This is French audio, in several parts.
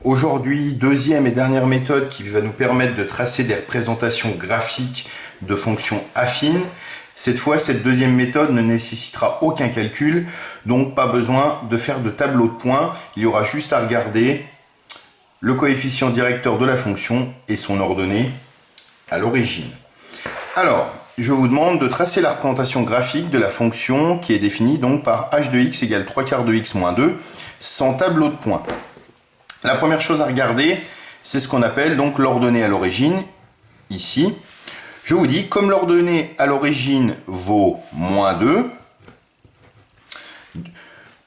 Aujourd'hui, deuxième et dernière méthode qui va nous permettre de tracer des représentations graphiques de fonctions affines. Cette fois, cette deuxième méthode ne nécessitera aucun calcul, donc pas besoin de faire de tableau de points. Il y aura juste à regarder le coefficient directeur de la fonction et son ordonnée à l'origine. Alors, je vous demande de tracer la représentation graphique de la fonction qui est définie donc par h de x égale 3/4 de x moins 2 sans tableau de points. La première chose à regarder, c'est ce qu'on appelle donc l'ordonnée à l'origine, ici. Je vous dis, comme l'ordonnée à l'origine vaut moins 2,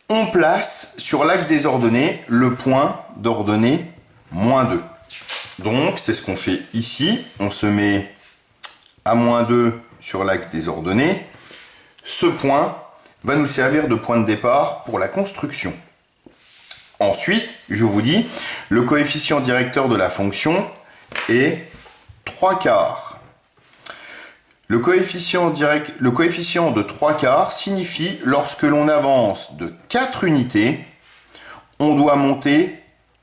on place sur l'axe des ordonnées le point d'ordonnée moins 2. Donc, c'est ce qu'on fait ici. On se met à moins 2 sur l'axe des ordonnées. Ce point va nous servir de point de départ pour la construction. Ensuite, je vous dis, le coefficient directeur de la fonction est 3/4. Le coefficient de 3/4 signifie lorsque l'on avance de 4 unités, on doit monter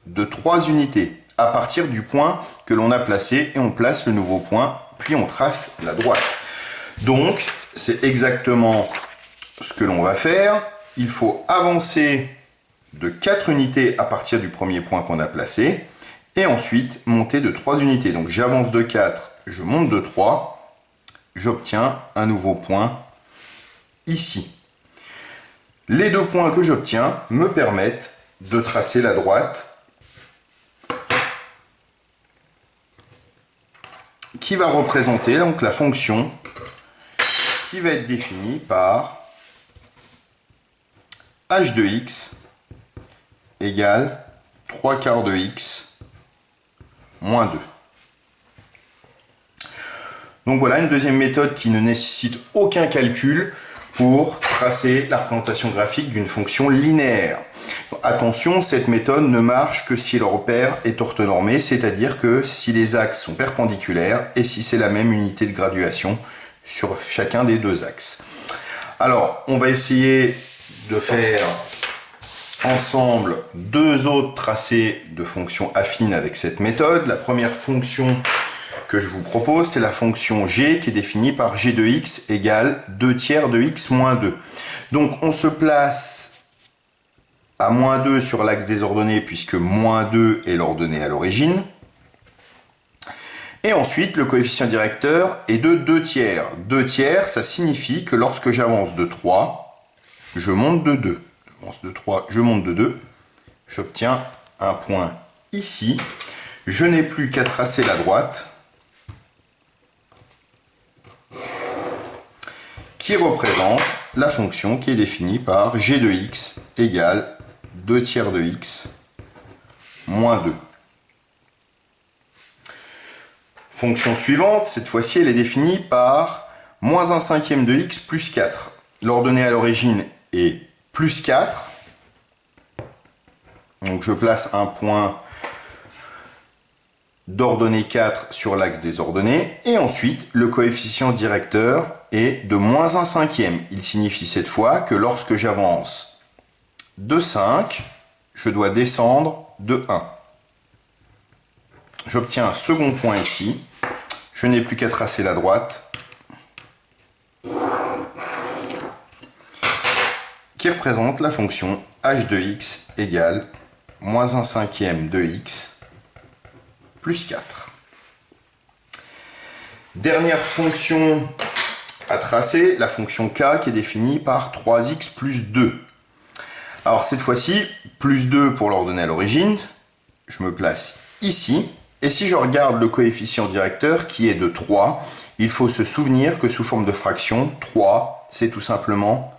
de 3 unités à partir du point que l'on a placé et on place le nouveau point, puis on trace la droite. Donc, c'est exactement ce que l'on va faire. Il faut avancer de 4 unités à partir du premier point qu'on a placé et ensuite monter de 3 unités. Donc j'avance de 4, je monte de 3, j'obtiens un nouveau point ici. Les deux points que j'obtiens me permettent de tracer la droite qui va représenter donc la fonction qui va être définie par h de x égale 3/4 de x moins 2. Donc voilà une deuxième méthode qui ne nécessite aucun calcul pour tracer la représentation graphique d'une fonction linéaire. Attention, cette méthode ne marche que si le repère est orthonormé, c'est-à-dire que si les axes sont perpendiculaires et si c'est la même unité de graduation sur chacun des deux axes. Alors, on va essayer de faire ensemble deux autres tracés de fonctions affines avec cette méthode. La première fonction que je vous propose, c'est la fonction g qui est définie par g de x égale 2/3 de x moins 2. Donc on se place à moins 2 sur l'axe des ordonnées puisque moins 2 est l'ordonnée à l'origine. Et ensuite, le coefficient directeur est de 2/3. 2/3, ça signifie que lorsque j'avance de 3, je monte de 2. J'avance de 3, je monte de 2. J'obtiens un point ici. Je n'ai plus qu'à tracer la droite qui représente la fonction qui est définie par g de x égale 2/3 de x moins 2. Fonction suivante, cette fois-ci, elle est définie par moins 1/5 de x plus 4. L'ordonnée à l'origine est plus 4. Donc je place un point d'ordonnée 4 sur l'axe des ordonnées. Et ensuite, le coefficient directeur est de moins 1/5. Il signifie cette fois que lorsque j'avance de 5, je dois descendre de 1. J'obtiens un second point ici. Je n'ai plus qu'à tracer la droite qui représente la fonction h de x égale moins 1/5 de x plus 4. Dernière fonction à tracer, la fonction k qui est définie par 3x plus 2. Alors cette fois-ci, plus 2 pour l'ordonnée à l'origine, je me place ici. Et si je regarde le coefficient directeur qui est de 3, il faut se souvenir que sous forme de fraction, 3, c'est tout simplement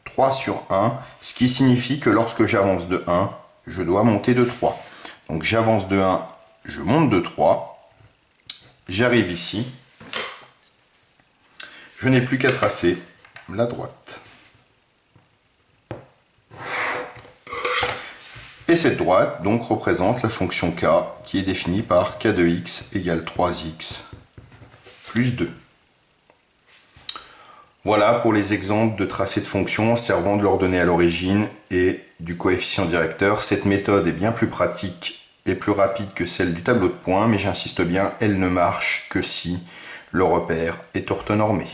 3 sur 1, ce qui signifie que lorsque j'avance de 1, je dois monter de 3. Donc j'avance de 1, je monte de 3, j'arrive ici, je n'ai plus qu'à tracer la droite. Et cette droite donc représente la fonction k qui est définie par k de x égale 3x plus 2. Voilà pour les exemples de tracés de fonctions servant de l'ordonnée à l'origine et du coefficient directeur. Cette méthode est bien plus pratique est plus rapide que celle du tableau de points, mais j'insiste bien, elle ne marche que si le repère est orthonormé.